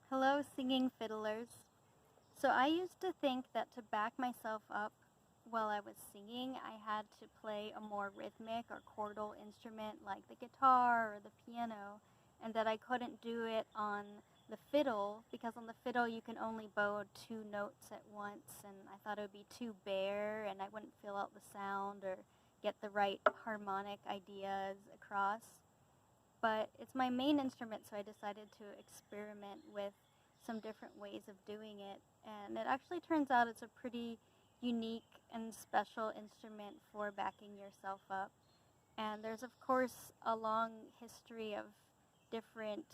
Hello, singing fiddlers. So I used to think that to back myself up while I was singing, I had to play a more rhythmic or chordal instrument like the guitar or the piano, and that I couldn't do it on the fiddle because on the fiddle you can only bow two notes at once, and I thought it would be too bare and I wouldn't feel out the sound or get the right harmonic ideas across. But it's my main instrument, so I decided to experiment with some different ways of doing it. And it actually turns out it's a pretty unique and special instrument for backing yourself up. And there's, of course, a long history of different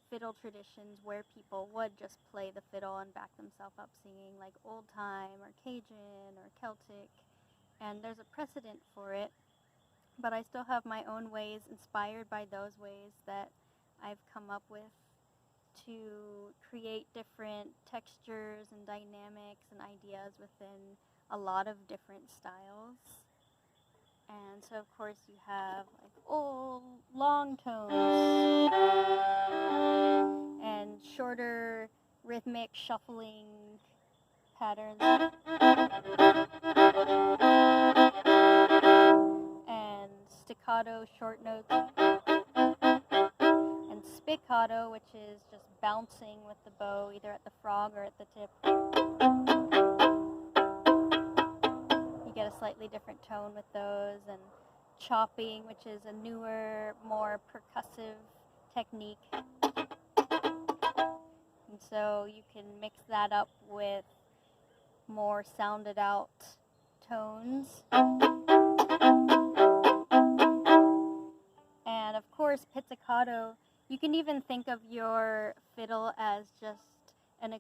fiddle traditions where people would just play the fiddle and back themselves up singing, like old time or Cajun or Celtic. And there's a precedent for it, but I still have my own ways inspired by those ways that I've come up with to create different textures and dynamics and ideas within a lot of different styles. And so, of course, you have like old long tones and shorter rhythmic shuffling patterns and staccato short notes and spiccato, which is just bouncing with the bow either at the frog or at the tip. You get a slightly different tone with those, and chopping, which is a newer, more percussive technique. And so you can mix that up with more sounded out tones. And of course, pizzicato, you can even think of your fiddle as just a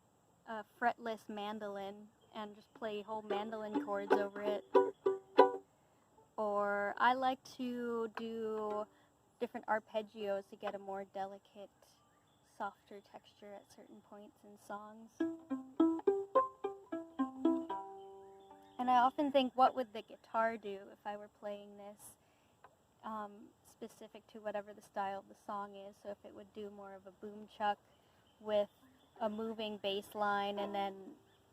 fretless mandolin and just play whole mandolin chords over it. Or I like to do different arpeggios to get a more delicate, softer texture at certain points in songs. And I often think, what would the guitar do if I were playing this specific to whatever the style of the song is? So if it would do more of a boom chuck with a moving bass line and then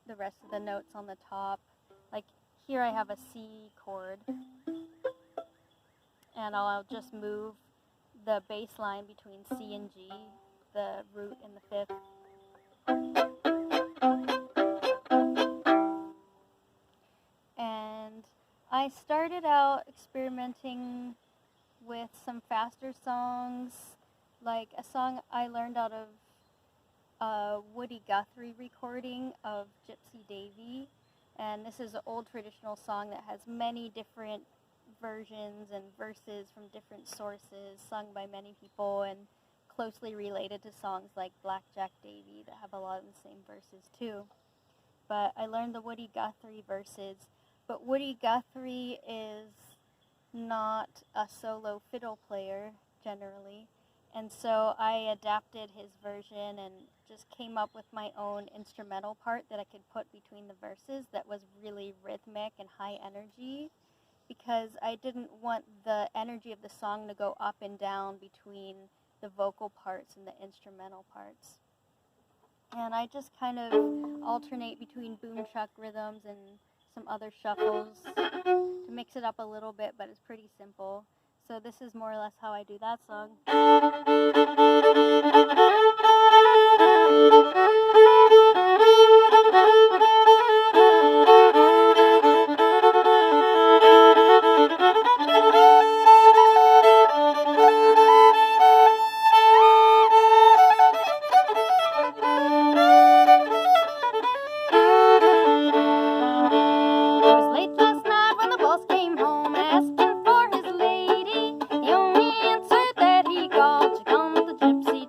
the rest of the notes on the top. Like here I have a C chord, and I'll just move the bass line between C and G, the root and the fifth. And I started out experimenting with some faster songs, like a song I learned out of a Woody Guthrie recording of Gypsy Davy. And this is an old traditional song that has many different versions and verses from different sources, sung by many people and closely related to songs like Blackjack Davy that have a lot of the same verses too. But I learned the Woody Guthrie verses. But Woody Guthrie is not a solo fiddle player generally, and so I adapted his version and just came up with my own instrumental part that I could put between the verses that was really rhythmic and high energy, because I didn't want the energy of the song to go up and down between the vocal parts and the instrumental parts. And I just kind of alternate between boom chuck rhythms and some other shuffles to mix it up a little bit, but it's pretty simple. So this is more or less how I do that song.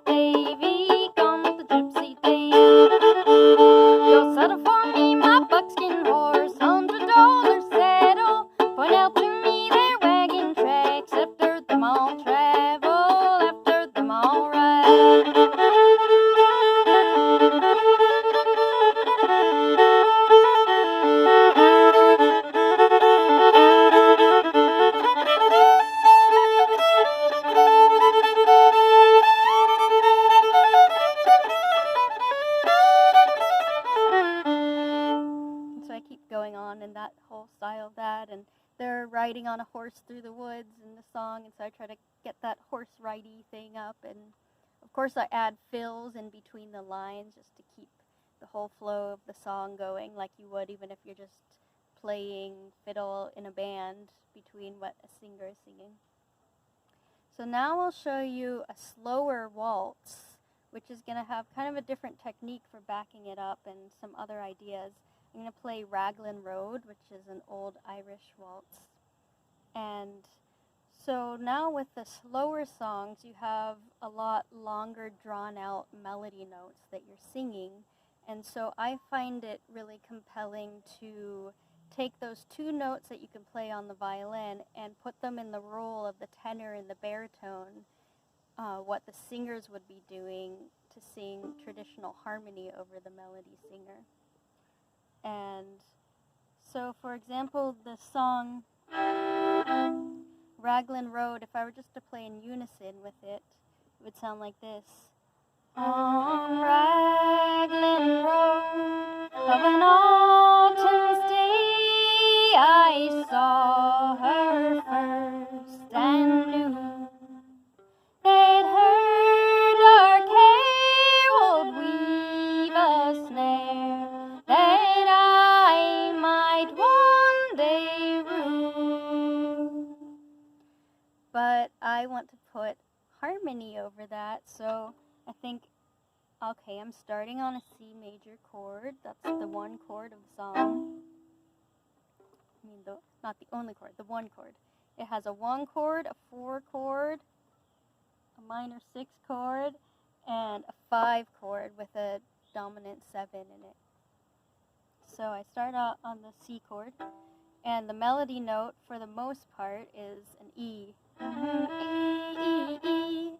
Davy. they're riding on a horse through the woods in the song, and so I try to get that horse ridey thing up, and of course I add fills in between the lines just to keep the whole flow of the song going like you would even if you're just playing fiddle in a band between what a singer is singing. So now I'll show you a slower waltz, which is going to have kind of a different technique for backing it up and some other ideas. I'm going to play Raglan Road, which is an old Irish waltz. And so now with the slower songs, you have a lot longer drawn out melody notes that you're singing. And so I find it really compelling to take those two notes that you can play on the violin and put them in the role of the tenor and the baritone, what the singers would be doing to sing traditional harmony over the melody singer. And so, for example, the song Raglan Road, if I were just to play in unison with it, it would sound like this. On Raglan Road of an autumn's day, I saw her first and knew that her dark hair would weave a snare that I might one day rue. But I want to put harmony over that, so I think, okay, I'm starting on a C major chord. That's the one chord of the song. I mean, not the only chord, the one chord. It has a 1 chord, a 4 chord, a minor 6 chord, and a 5 chord with a dominant 7 in it. So I start out on the C chord, and the melody note for the most part is an E. E, E, E.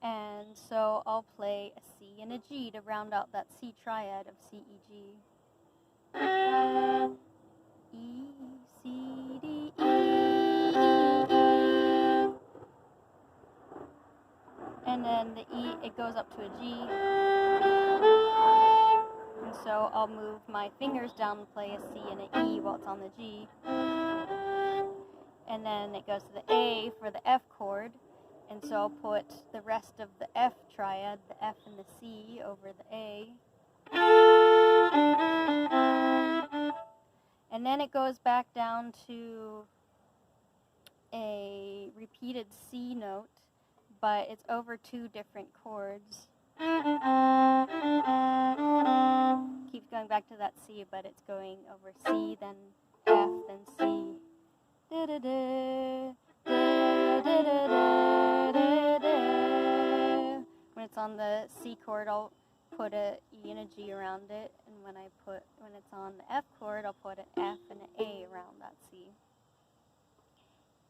And so I'll play a C and a G to round out that C triad of C, E, G. E, C, D, E, E. And then the E, it goes up to a G. And so I'll move my fingers down and play a C and an E while it's on the G. And then it goes to the A for the F chord. And so I'll put the rest of the F triad, the F and the C, over the A. And then it goes back down to a repeated C note, but it's over 2 different chords. Keeps going back to that C, but it's going over C, then F, then C. When it's on the C chord, I'll put a E and a G around it, and when it's on the F chord, I'll put an F and an A around that C.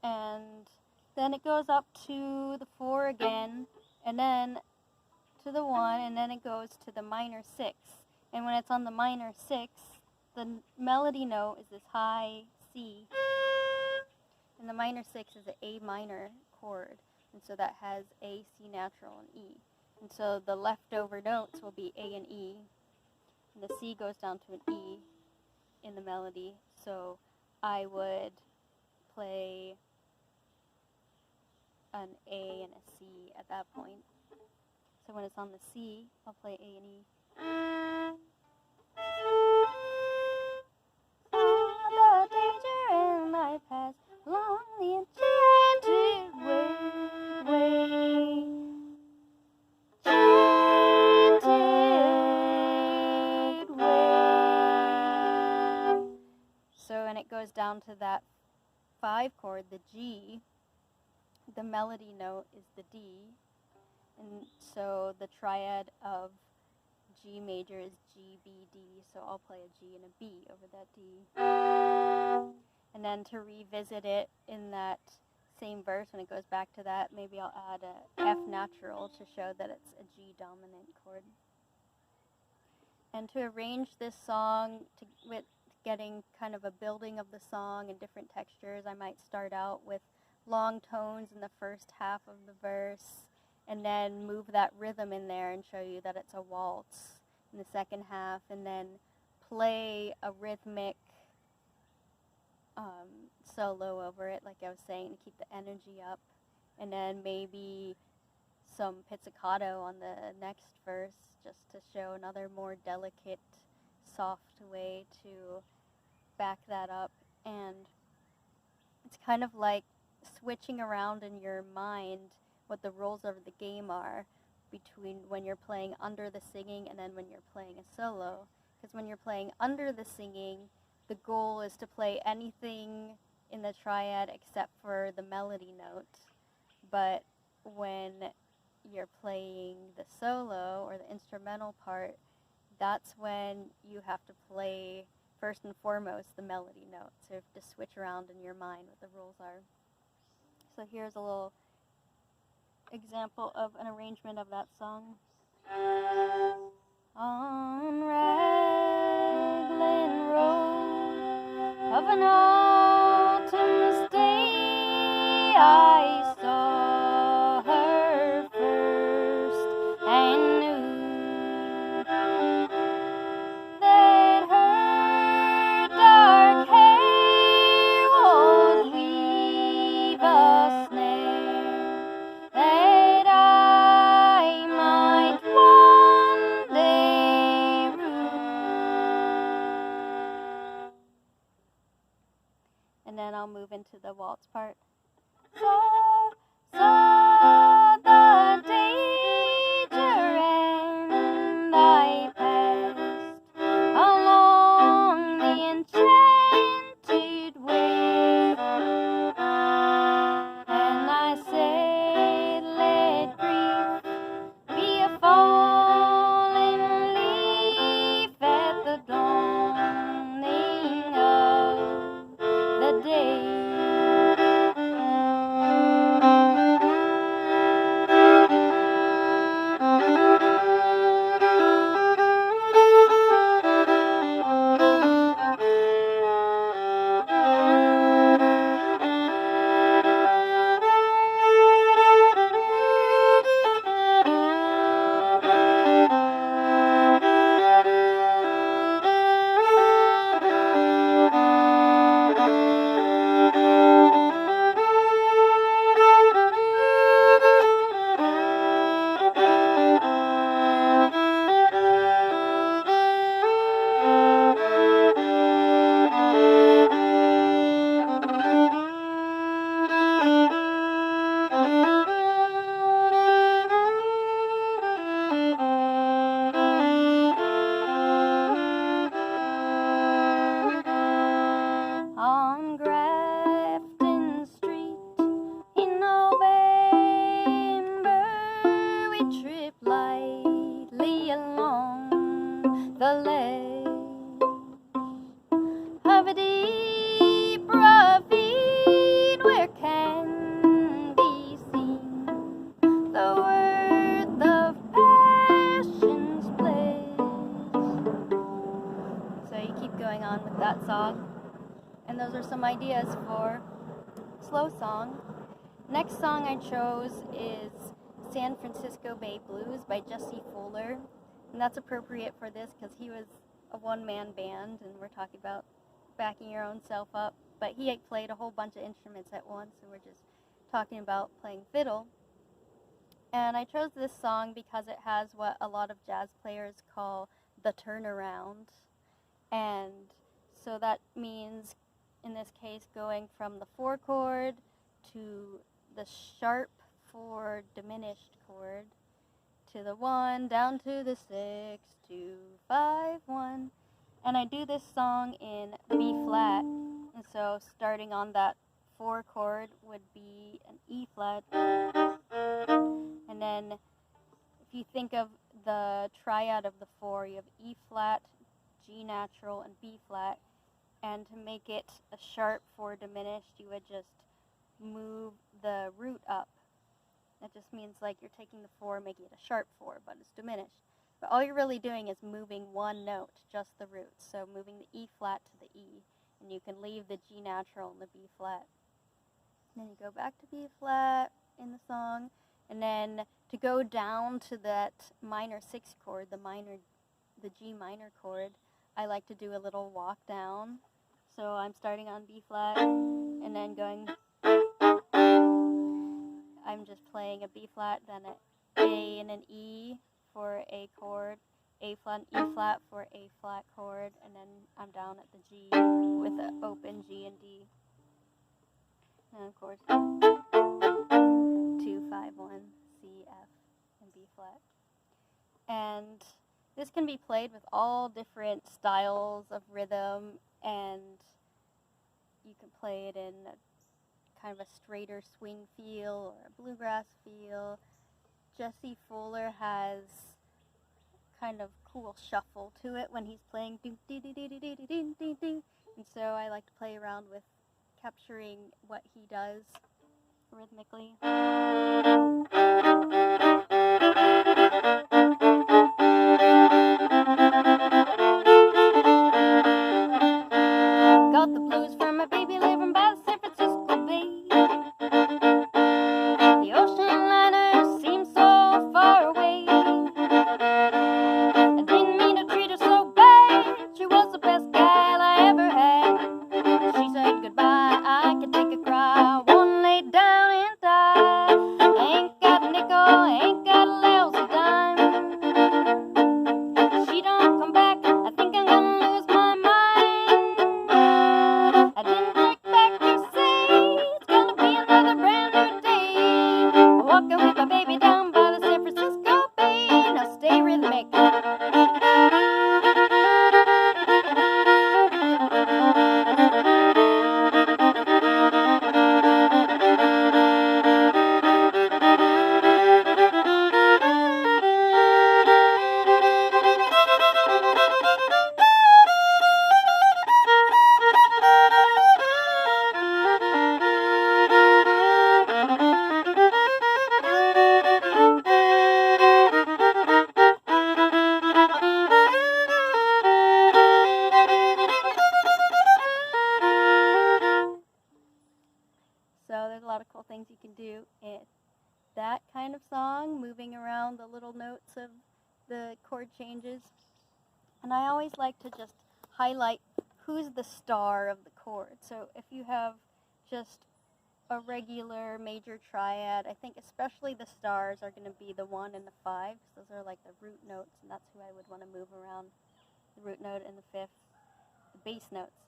And then it goes up to the 4 again, and then to the 1, and then it goes to the minor 6. And when it's on the minor 6, the melody note is this high C, and the minor 6 is an A minor chord, and so that has A, C natural, and E. And so the leftover notes will be A and E, and the C goes down to an E in the melody, so I would play an A and a C at that point. So when it's on the C, I'll play A and E. Saw the danger in my past, along the enchanted way. So when it goes down to that 5 chord, the G, the melody note is the D, and so the triad of G major is G, B, D, so I'll play a G and a B over that D. And then to revisit it in that same verse, when it goes back to that, maybe I'll add a F natural to show that it's a G dominant chord. And to arrange this song with getting kind of a building of the song and different textures, I might start out with long tones in the first half of the verse, and then move that rhythm in there and show you that it's a waltz in the second half, and then play a rhythmic solo over it, like I was saying, to keep the energy up. And then maybe some pizzicato on the next verse, just to show another more delicate, soft way to back that up. And it's kind of like switching around in your mind what the rules of the game are between when you're playing under the singing and then when you're playing a solo. Because when you're playing under the singing, the goal is to play anything in the triad except for the melody note. But when you're playing the solo or the instrumental part, that's when you have to play first and foremost the melody note. So you have to switch around in your mind what the rules are. So here's a little example of an arrangement of that song. On Raglan Road of an autumn's day, I saw her first and knew that her dark hair would weave a snare that I might one day rue. And then I'll move into the waltz part. Saw the danger and I passed along the enchanted way, and I said, let grief be a falling leaf at the dawning of the day. On Grafton Street in November, we trip lightly along the ledge of a deep ravine where can be seen the worth of passion's pledge. So you keep going on with that song. And those are some ideas for slow song. Next song I chose is San Francisco Bay Blues by Jesse Fuller. And that's appropriate for this because he was a one-man band and we're talking about backing your own self up. But he played a whole bunch of instruments at once and we're just talking about playing fiddle. And I chose this song because it has what a lot of jazz players call the turnaround. And so that means, in this case, going from the 4 chord to the sharp 4 diminished chord to the 1 down to the 6 2 5 1, and I do this song in B flat. And so starting on that 4 chord would be an E flat, and then if you think of the triad of the 4, you have E flat, G natural, and B flat. And to make it a sharp 4 diminished, you would just move the root up. That just means like you're taking the 4, making it a sharp 4, but it's diminished. But all you're really doing is moving one note, just the root. So moving the E flat to the E, and you can leave the G natural and the B flat. And then you go back to B flat in the song, and then to go down to that minor 6 chord, the G minor chord, I like to do a little walk down. So I'm starting on B flat and then going, I'm just playing a B flat, then an A and an E for A chord, A flat and E flat for A flat chord, and then I'm down at the G with an open G and D. And of course, 2, 5, 1, C, F, and B flat. And this can be played with all different styles of rhythm, and you can play it in a kind of a straighter swing feel or a bluegrass feel. Jesse Fuller has kind of cool shuffle to it when he's playing doo doo doo doo doo doo doo doo doo. And so I like to play around with capturing what he does rhythmically. Got the blues from my baby living by the San Francisco Bay. The ocean liner seems so far away. I didn't mean to treat her so bad. She was the best gal I ever had. She said goodbye, I could take a cry. One laid down and died. Ain't got a nickel, ain't got a lousy dime. She don't come back, I think I'm gonna lose my mind. I didn't look back to say it's gonna be another brand new day. Walking with my baby down by the San Francisco Bay. Now stay rhythmic. So there's a lot of cool things you can do in that kind of song, moving around the little notes of the chord changes. And I always like to just highlight who's the star of the chord. So if you have just a regular major triad, I think especially the stars are going to be the 1 and the 5. Those are like the root notes, and that's who I would want to move around, the root note and the 5th, the bass notes.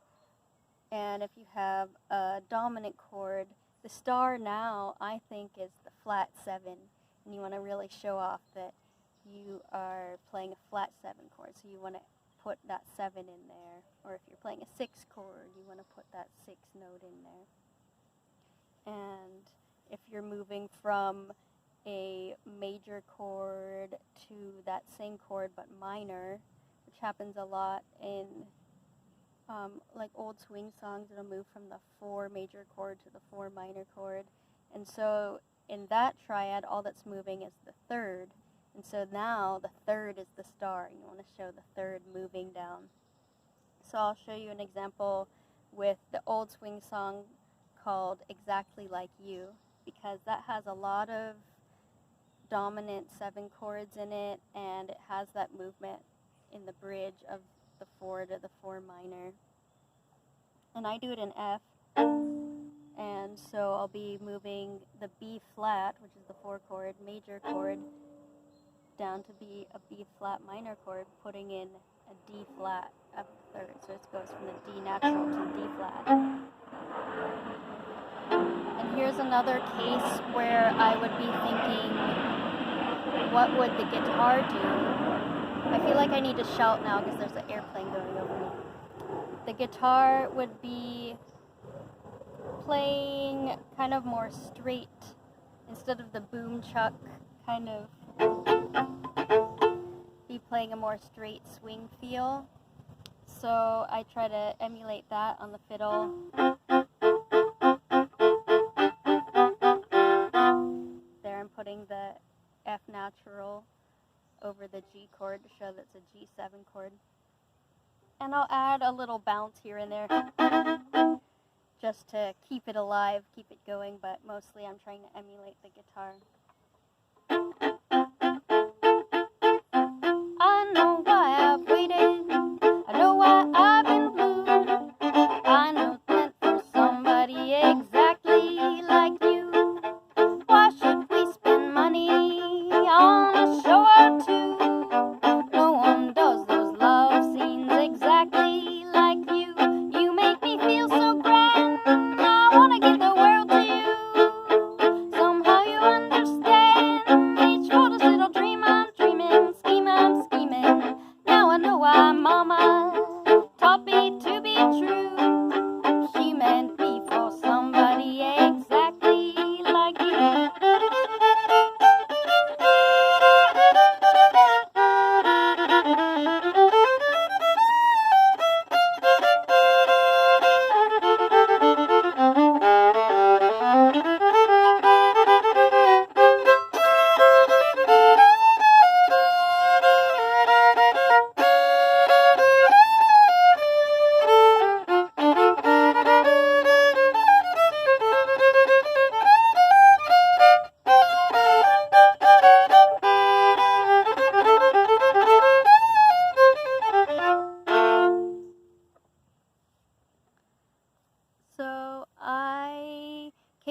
And if you have a dominant chord, the star now, I think, is the flat 7. And you want to really show off that you are playing a flat 7 chord. So you want to put that 7 in there. Or if you're playing a 6 chord, you want to put that 6 note in there. And if you're moving from a major chord to that same chord but minor, which happens a lot in like old swing songs, it'll move from the 4 major chord to the 4 minor chord. And so in that triad, all that's moving is the 3rd. And so now the 3rd is the star, and you want to show the 3rd moving down. So I'll show you an example with the old swing song called Exactly Like You, because that has a lot of dominant 7 chords in it, and it has that movement in the bridge of the 4 to the 4 minor. And I do it in F, and so I'll be moving the B flat, which is the 4 chord, major chord, down to be a B flat minor chord, putting in a D flat of the 3rd. So it goes from the D natural to D flat. And here's another case where I would be thinking, what would the guitar do? I feel like I need to shout now because there's an airplane going over me. The guitar would be playing kind of more straight instead of the boom chuck, kind of be playing a more straight swing feel. So I try to emulate that on the fiddle. There I'm putting the F natural over the G chord to show that's a G7 chord. And I'll add a little bounce here and there just to keep it alive, keep it going, but mostly I'm trying to emulate the guitar. I know why I've waited, I know why I've been blue, I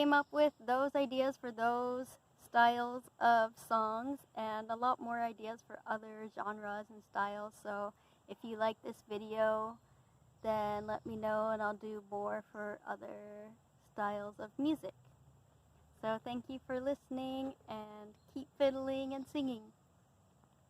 came up with those ideas for those styles of songs and a lot more ideas for other genres and styles. So if you like this video, then let me know and I'll do more for other styles of music. So thank you for listening and keep fiddling and singing.